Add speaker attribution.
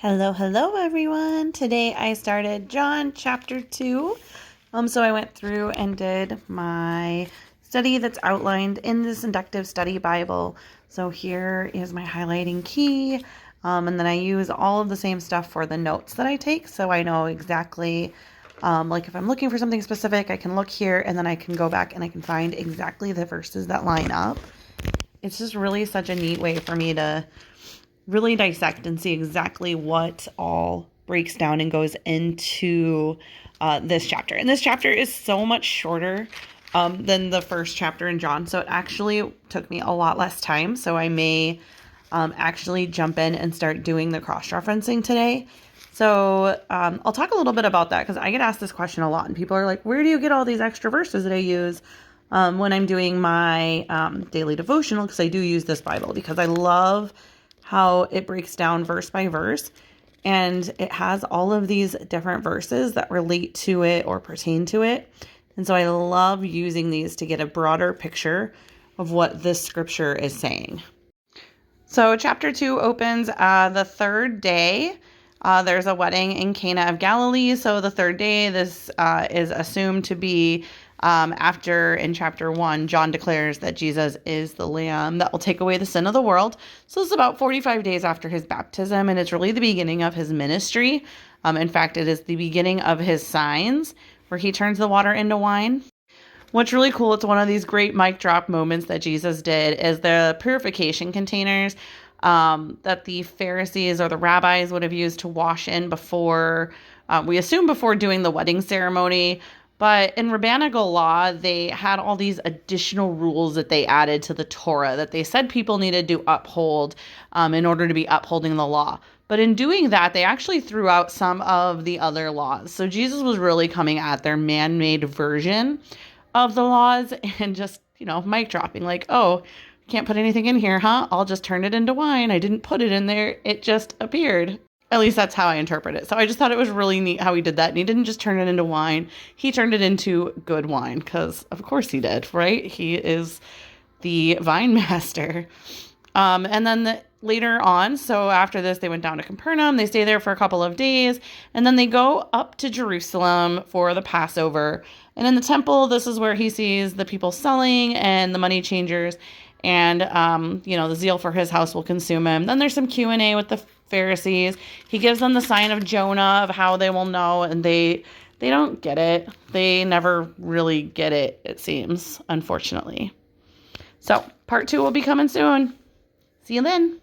Speaker 1: Hello everyone. Today I started John chapter 2. So I went through and did my study that's outlined in this inductive study Bible. So here is my highlighting key. And then I use all of the same stuff for the notes that I take. So I know exactly, like if I'm looking for something specific, I can look here and then I can go back and I can find exactly the verses that line up. It's just really such a neat way for me to really dissect and see exactly what all breaks down and goes into this chapter. And this chapter is so much shorter than the first chapter in John. So it actually took me a lot less time. So I may actually jump in and start doing the cross-referencing today. So I'll talk a little bit about that because I get asked this question a lot. And people are like, where do you get all these extra verses that I use when I'm doing my daily devotional? Because I do use this Bible because I love how it breaks down verse by verse, and it has all of these different verses that relate to it or pertain to it. And so I love using these to get a broader picture of what this scripture is saying. So chapter 2 opens the third day. There's a wedding in Cana of Galilee. So the third day, this is assumed to be after in chapter 1, John declares that Jesus is the Lamb that will take away the sin of the world. So it's about 45 days after his baptism, and it's really the beginning of his ministry. In fact, it is the beginning of his signs where he turns the water into wine. What's really cool, it's one of these great mic drop moments that Jesus did, is the purification containers that the Pharisees or the rabbis would have used to wash in before, we assume before doing the wedding ceremony. But in rabbinical law, they had all these additional rules that they added to the Torah that they said people needed to uphold in order to be upholding the law. But in doing that, they actually threw out some of the other laws. So Jesus was really coming at their man-made version of the laws and just, mic dropping like, oh, can't put anything in here, huh? I'll just turn it into wine. I didn't put it in there. It just appeared. At least that's how I interpret it. So I just thought it was really neat how he did that. And he didn't just turn it into wine. He turned it into good wine because, of course, he did, right? He is the vine master. And then later on, so after this, they went down to Capernaum. They stay there for a couple of days. And then they go up to Jerusalem for the Passover. And in the temple, this is where he sees the people selling and the money changers. And, the zeal for his house will consume him. Then there's some Q&A with the Pharisees. He gives them the sign of Jonah of how they will know. And they don't get it. They never really get it, it seems, unfortunately. So part 2 will be coming soon. See you then.